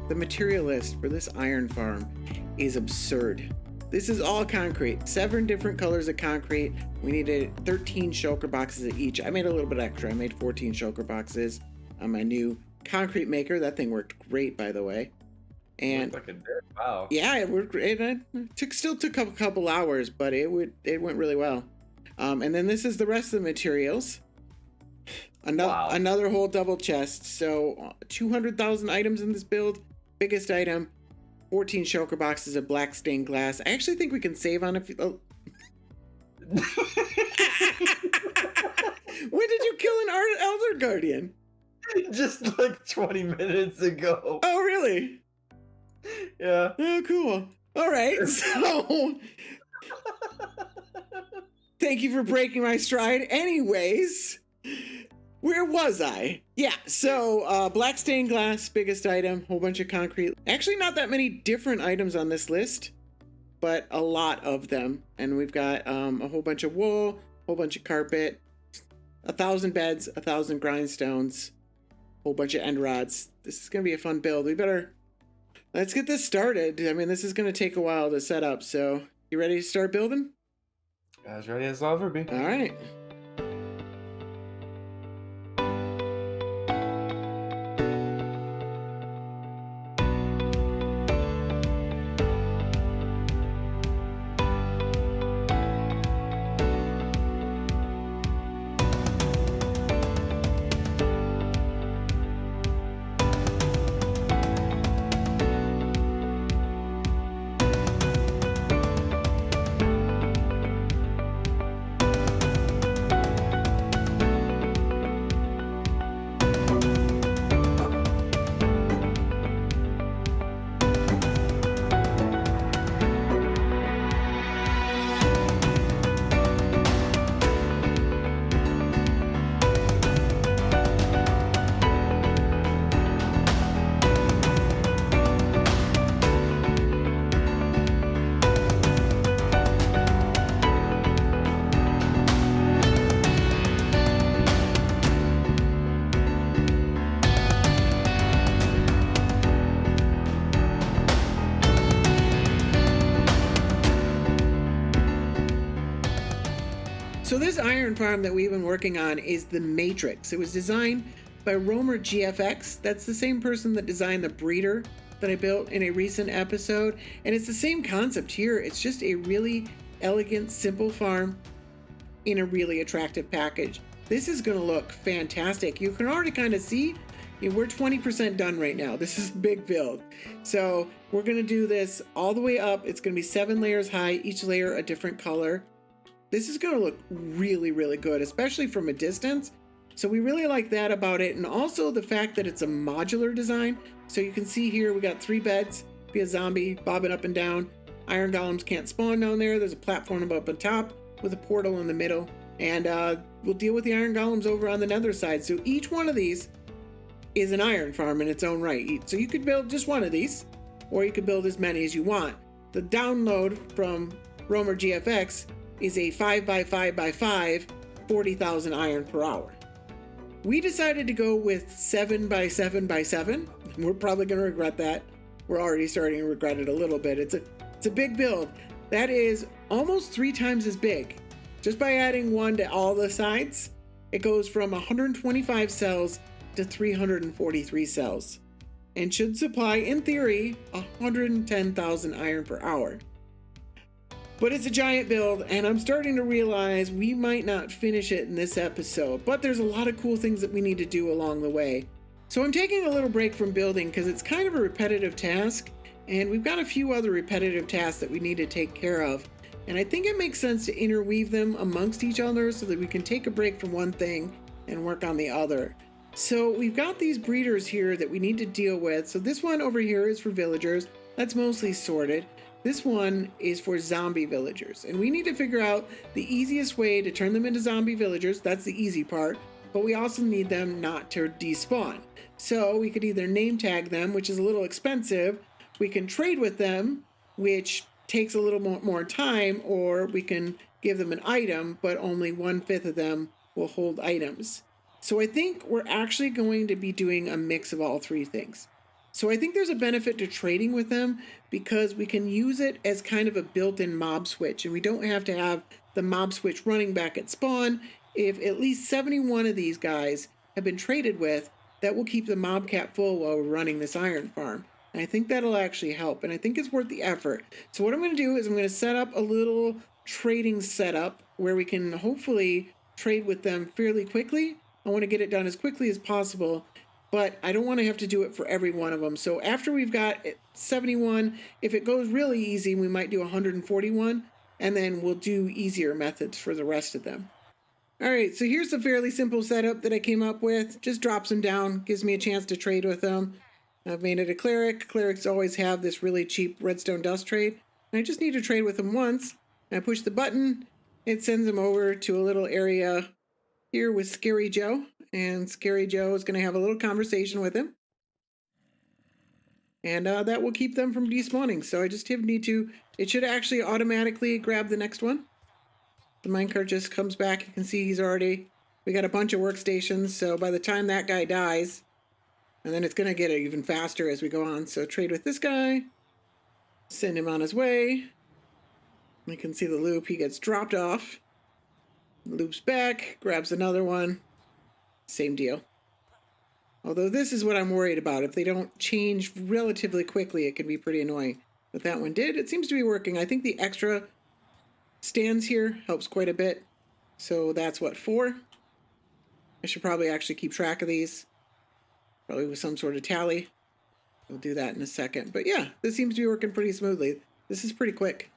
The material list for this iron farm is absurd. This is all concrete, 7 different colors of concrete. We needed 13 shulker boxes of each. I made a little bit extra. I made 14 shulker boxes on my new concrete maker. That thing worked great, by the way. And like it did. Wow. Yeah, it worked great. It still took a couple hours, but it went really well. And then this is the rest of the materials. Another whole double chest. So 200,000 items in this build. Biggest item, 14 shulker boxes of black stained glass. I actually think we can save on a few. Oh. When did you kill an Elder Guardian? Just like 20 minutes ago. Oh, really? Yeah. Oh, cool. All right. So thank you for breaking my stride. Anyways, where was I? Yeah, so black stained glass, biggest item, whole bunch of concrete. Actually, not that many different items on this list, but a lot of them. And we've got a whole bunch of wool, a whole bunch of carpet, 1,000 beds, 1,000 grindstones, a whole bunch of end rods. This is going to be a fun build. Let's get this started. I mean, this is going to take a while to set up. So you ready to start building? As ready as I'll ever be. All right. So this iron farm that we've been working on is the Matrix. It was designed by Romer GFX. That's the same person that designed the breeder that I built in a recent episode. And it's the same concept here. It's just a really elegant, simple farm in a really attractive package. This is going to look fantastic. You can already kind of see we're 20% done right now. This is a big build. So we're going to do this all the way up. It's going to be 7 layers high, each layer a different color. This is going to look really, really good, especially from a distance. So we really like that about it. And also the fact that it's a modular design. So you can see here, we got 3 beds, be a zombie, bobbing up and down. Iron golems can't spawn down there. There's a platform up on top with a portal in the middle. And we'll deal with the iron golems over on the nether side. So each one of these is an iron farm in its own right. So you could build just one of these, or you could build as many as you want. The download from Romer GFX is a 5x5x5, 40,000 iron per hour. We decided to go with 7x7x7. We're probably going to regret that. We're already starting to regret it a little bit. It's a big build. That is almost 3 times as big. Just by adding 1 to all the sides, it goes from 125 cells to 343 cells, and should supply, in theory, 110,000 iron per hour. But it's a giant build, and I'm starting to realize we might not finish it in this episode, but there's a lot of cool things that we need to do along the way. So I'm taking a little break from building because it's kind of a repetitive task, and we've got a few other repetitive tasks that we need to take care of. And I think it makes sense to interweave them amongst each other so that we can take a break from one thing and work on the other. So we've got these breeders here that we need to deal with. So this one over here is for villagers. That's mostly sorted. This one is for zombie villagers, and we need to figure out the easiest way to turn them into zombie villagers. That's the easy part, but we also need them not to despawn. So we could either name tag them, which is a little expensive. We can trade with them, which takes a little more time, or we can give them an item, but only 1/5 of them will hold items. So I think we're actually going to be doing a mix of all 3 things. So I think there's a benefit to trading with them because we can use it as kind of a built-in mob switch, and we don't have to have the mob switch running back at spawn. If at least 71 of these guys have been traded with, that will keep the mob cap full while we're running this iron farm. And I think that'll actually help, and I think it's worth the effort. So what I'm going to do is I'm going to set up a little trading setup where we can hopefully trade with them fairly quickly. I want to get it done as quickly as possible, but I don't want to have to do it for every one of them. So after we've got 71, if it goes really easy, we might do 141, and then we'll do easier methods for the rest of them. All right, so here's a fairly simple setup that I came up with. Just drops them down, gives me a chance to trade with them. I've made it a cleric. Clerics always have this really cheap redstone dust trade. And I just need to trade with them once. And I push the button. It sends them over to a little area here with Scary Joe. And Scary Joe is going to have a little conversation with him. And that will keep them from despawning. So I just need to, it should actually automatically grab the next one. The minecart just comes back. You can see we got a bunch of workstations. So by the time that guy dies, and then it's going to get even faster as we go on. So trade with this guy, send him on his way. You can see the loop. He gets dropped off, loops back, grabs another one. Same deal. Although this is what I'm worried about. If they don't change relatively quickly, it can be pretty annoying. But that one did. It seems to be working. I think the extra stands here helps quite a bit. So that's what, 4? I should probably actually keep track of these. Probably with some sort of tally. We'll do that in a second. But yeah, this seems to be working pretty smoothly. This is pretty quick.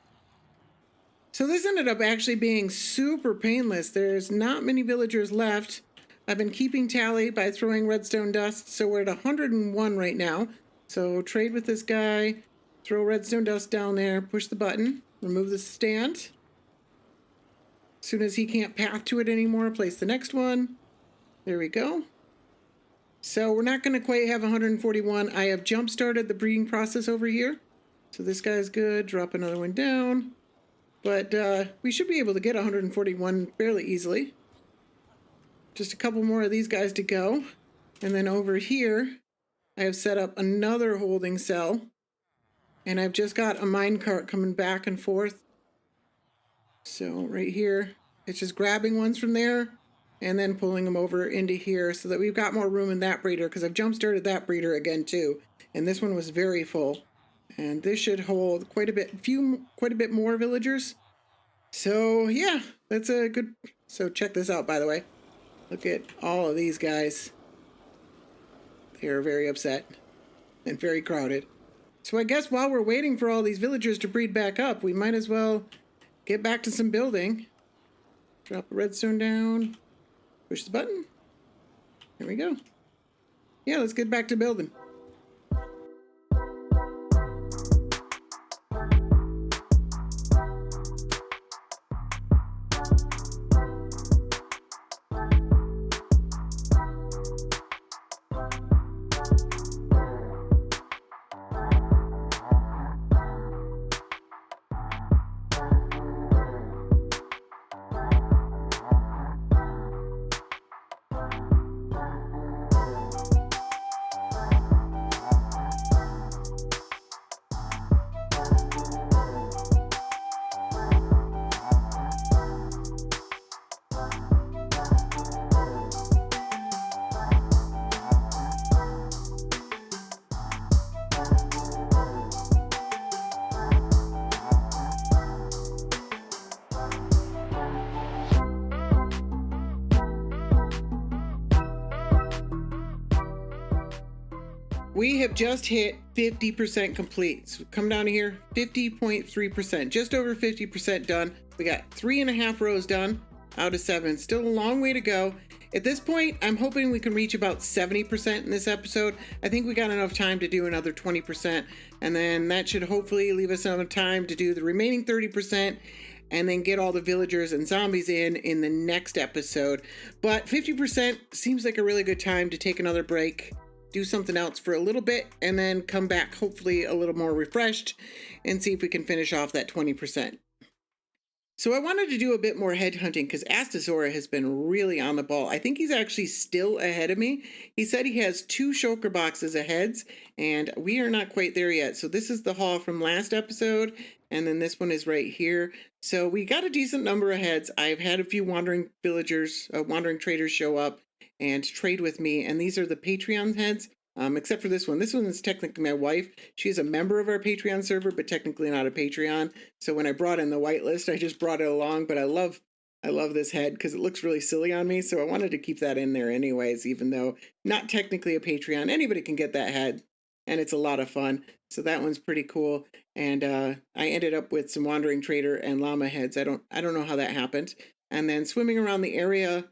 So this ended up actually being super painless. There's not many villagers left. I've been keeping tally by throwing redstone dust. So we're at 101 right now. So trade with this guy. Throw redstone dust down there. Push the button. Remove the stand. As soon as he can't path to it anymore, place the next one. There we go. So we're not going to quite have 141. I have jump started the breeding process over here. So this guy's good. Drop another one down. But we should be able to get 141 fairly easily. Just a couple more of these guys to go. And then over here, I have set up another holding cell. And I've just got a minecart coming back and forth. So right here, it's just grabbing ones from there and then pulling them over into here so that we've got more room in that breeder, because I've jump started that breeder again too. And this one was very full. And this should hold quite a bit more villagers. So yeah, that's a good, so check this out, by the way. Look at all of these guys. They're very upset and very crowded. So I guess while we're waiting for all these villagers to breed back up, we might as well get back to some building. Drop a redstone down. Push the button. There we go. Yeah, let's get back to building. We have just hit 50% complete. So come down here, 50.3%, just over 50% done. We got 3.5 rows done out of 7. Still a long way to go. At this point, I'm hoping we can reach about 70% in this episode. I think we got enough time to do another 20%, and then that should hopefully leave us enough time to do the remaining 30%, and then get all the villagers and zombies in the next episode. But 50% seems like a really good time to take another break, do something else for a little bit, and then come back hopefully a little more refreshed and see if we can finish off that 20%. So I wanted to do a bit more head hunting because Astasora has been really on the ball. I think he's actually still ahead of me. He said he has 2 shulker boxes of heads, and we are not quite there yet. So this is the haul from last episode, and then this one is right here. So we got a decent number of heads. I've had a few wandering villagers, wandering traders show up and trade with me, and these are the Patreon heads. Except for this one. This one is technically my wife. She's a member of our Patreon server, but technically not a Patreon. So when I brought in the whitelist, I just brought it along. But I love this head because it looks really silly on me. So I wanted to keep that in there anyways, even though not technically a Patreon. Anybody can get that head, and it's a lot of fun. So that one's pretty cool. And I ended up with some wandering trader and llama heads. I don't know how that happened. And then swimming around the area,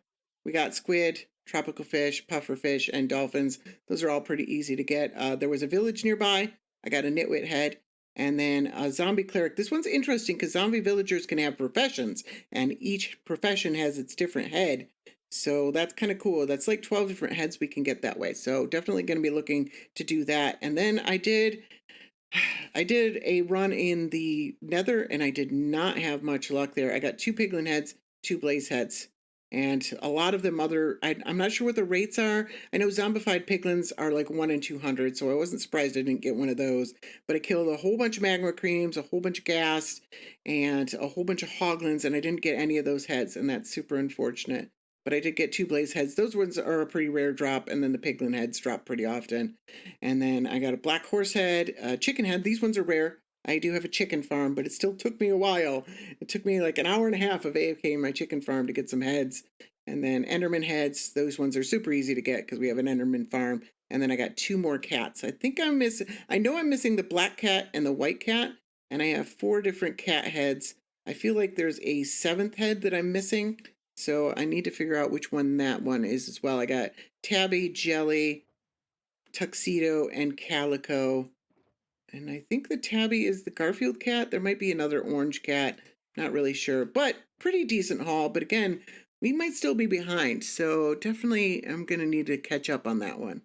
we got squid, tropical fish, pufferfish, and dolphins. Those are all pretty easy to get. There was a village nearby. I got a nitwit head. And then a zombie cleric. This one's interesting because zombie villagers can have professions, and each profession has its different head. So that's kind of cool. That's like 12 different heads we can get that way. So definitely going to be looking to do that. And then I did a run in the nether, and I did not have much luck there. I got 2 piglin heads, 2 blaze heads. And a lot of them I'm not sure what the rates are. I know zombified piglins are like 1 in 200, so I wasn't surprised I didn't get one of those. But I killed a whole bunch of magma creams, a whole bunch of ghast, and a whole bunch of hoglins, and I didn't get any of those heads, and that's super unfortunate. But I did get 2 blaze heads. Those ones are a pretty rare drop, and then the piglin heads drop pretty often. And then I got a black horse head, a chicken head. These ones are rare. I do have a chicken farm, but it still took me a while. It took me like an hour and a half of AFK in my chicken farm to get some heads. And then Enderman heads, those ones are super easy to get because we have an Enderman farm. And then I got 2 more cats. I know I'm missing the black cat and the white cat, and I have 4 different cat heads. I feel like there's a 7th head that I'm missing, so I need to figure out which one that one is as well. I got Tabby, Jelly, Tuxedo, and Calico. And I think the tabby is the Garfield cat. There might be another orange cat. Not really sure, but pretty decent haul. But again, we might still be behind. So definitely I'm going to need to catch up on that one.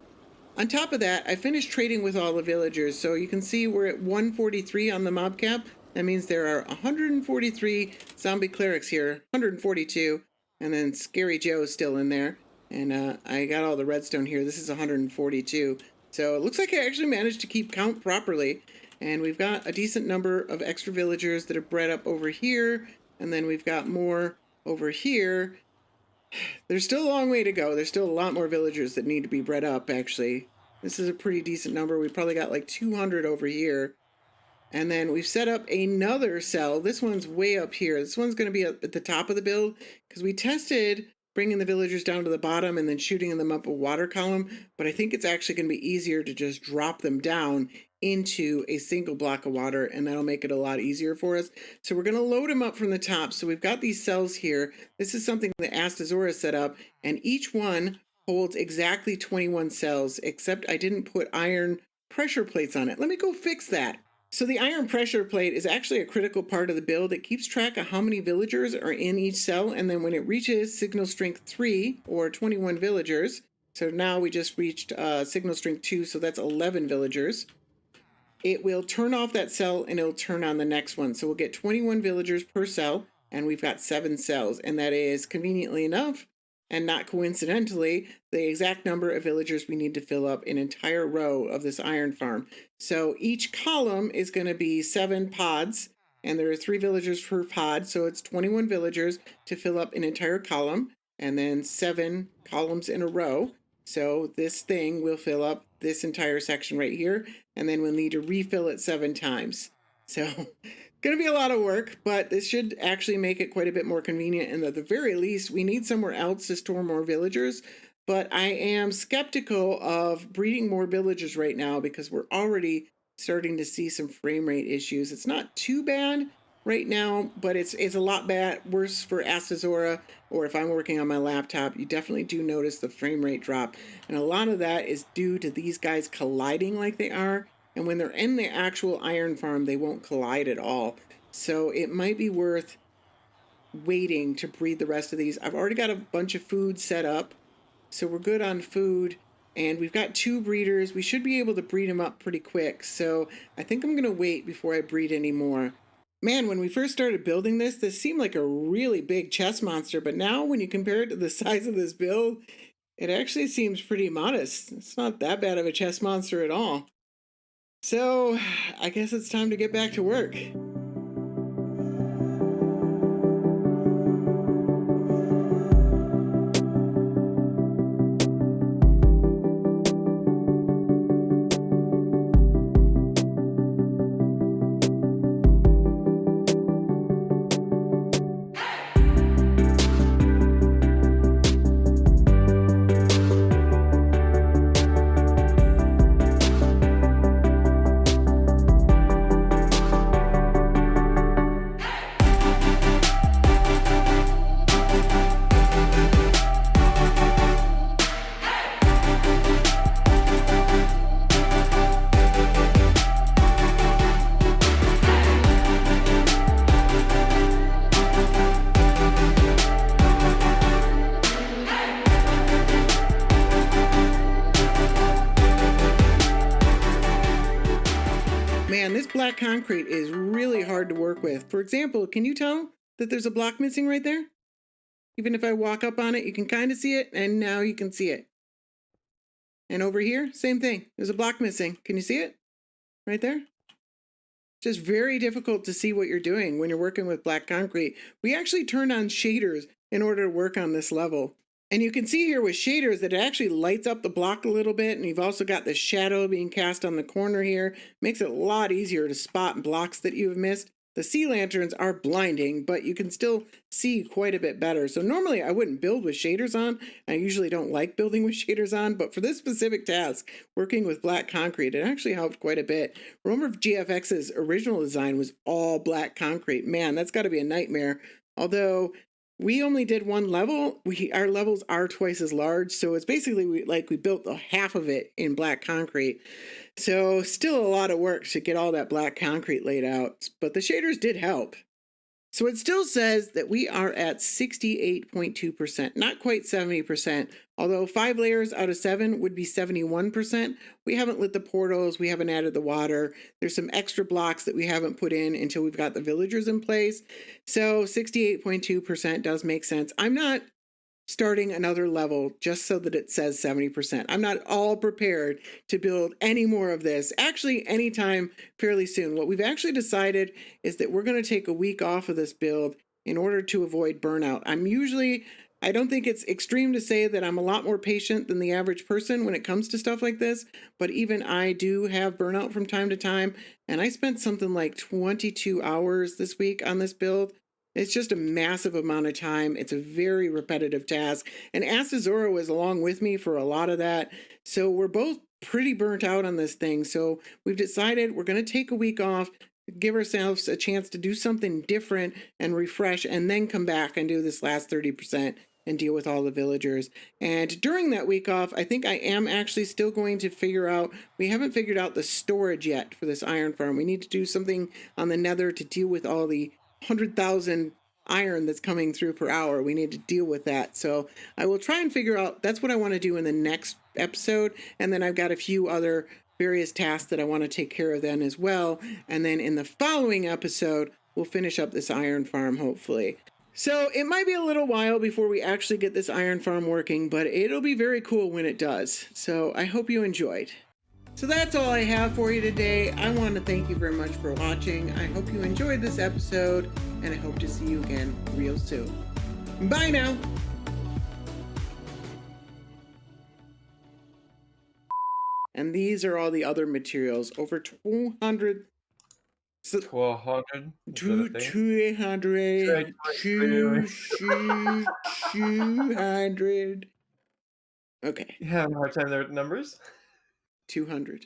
On top of that, I finished trading with all the villagers. So you can see we're at 143 on the mob cap. That means there are 143 zombie clerics here, 142. And then Scary Joe's still in there. And I got all the redstone here. This is 142. So it looks like I actually managed to keep count properly. And we've got a decent number of extra villagers that are bred up over here. And then we've got more over here. There's still a long way to go. There's still a lot more villagers that need to be bred up, actually. This is a pretty decent number. We've probably got like 200 over here. And then we've set up another cell. This one's way up here. This one's going to be at the top of the build because we tested bringing the villagers down to the bottom and then shooting them up a water column. But I think it's actually going to be easier to just drop them down into a single block of water, and that'll make it a lot easier for us. So we're going to load them up from the top. So we've got these cells here. This is something that Astazora set up, and each one holds exactly 21 cells, except I didn't put iron pressure plates on it. Let me go fix that. So the iron pressure plate is actually a critical part of the build. It keeps track of how many villagers are in each cell, and then when it reaches signal strength 3 or 21 villagers, so now we just reached signal strength 2, so that's 11 villagers, it will turn off that cell and it'll turn on the next one. So we'll get 21 villagers per cell, and we've got 7 cells, and that is conveniently enough and not coincidentally the exact number of villagers we need to fill up an entire row of this iron farm. So each column is going to be 7 pods, and there are 3 villagers per pod, so it's 21 villagers to fill up an entire column, and then 7 columns in a row. So this thing will fill up this entire section right here, and then we'll need to refill it 7 times. So going to be a lot of work, but this should actually make it quite a bit more convenient. And at the very least, we need somewhere else to store more villagers. But I am skeptical of breeding more villagers right now because we're already starting to see some frame rate issues. It's not too bad right now, but it's a lot worse for Astazora, or if I'm working on my laptop, you definitely do notice the frame rate drop. And a lot of that is due to these guys colliding like they are. And when they're in the actual iron farm, they won't collide at all. So it might be worth waiting to breed the rest of these. I've already got a bunch of food set up, so we're good on food. And we've got 2 breeders. We should be able to breed them up pretty quick. So I think I'm going to wait before I breed any more. Man, when we first started building this seemed like a really big chest monster, but now when you compare it to the size of this build, it actually seems pretty modest. It's not that bad of a chest monster at all. So, I guess it's time to get back to work. Man, this black concrete is really hard to work with. For example, can you tell that there's a block missing right there? Even if I walk up on it, you can kind of see it, and now you can see it. And over here, same thing. There's a block missing. Can you see it? Right there? Just very difficult to see what you're doing when you're working with black concrete. We actually turned on shaders in order to work on this level. And you can see here with shaders that it actually lights up the block a little bit, and you've also got the shadow being cast on the corner here. Makes it a lot easier to spot blocks that you've missed. The sea lanterns are blinding, but you can still see quite a bit better. So normally I wouldn't build with shaders on. I usually don't like building with shaders on, but for this specific task, working with black concrete, it actually helped quite a bit. Romer GFX's original design was all black concrete. Man, that's got to be a nightmare. Although we only did one level. Our levels are twice as large, so it's basically we built half of it in black concrete. So still a lot of work to get all that black concrete laid out, but the shaders did help. So it still says that we are at 68.2%, not quite 70%, although 5 layers out of 7 would be 71%. We haven't lit the portals, we haven't added the water. There's some extra blocks that we haven't put in until we've got the villagers in place. So 68.2% does make sense. I'm not starting another level just so that it says 70%. I'm not all prepared to build any more of this. Actually, anytime fairly soon. What we've actually decided is that we're going to take a week off of this build in order to avoid burnout. I don't think it's extreme to say that I'm a lot more patient than the average person when it comes to stuff like this, but even I do have burnout from time to time, and I spent something like 22 hours this week on this build. It's just a massive amount of time. It's a very repetitive task. And Astazora was along with me for a lot of that. So we're both pretty burnt out on this thing. So we've decided we're going to take a week off, give ourselves a chance to do something different and refresh, and then come back and do this last 30% and deal with all the villagers. And during that week off, I think I am actually still going to we haven't figured out the storage yet for this iron farm. We need to do something on the nether to deal with all the 100,000 iron that's coming through per hour. We need to deal with that. So I will try and figure out, that's what I want to do in the next episode. And then I've got a few other various tasks that I want to take care of then as well. And then in the following episode, we'll finish up this iron farm, hopefully. So it might be a little while before we actually get this iron farm working, but it'll be very cool when it does. So I hope you enjoyed. So that's all I have for you today. I want to thank you very much for watching. I hope you enjoyed this episode, and I hope to see you again real soon. Bye now. And these are all the other materials. Over 200. 1200. 200. 200. Okay. You having a hard time there with numbers? 200.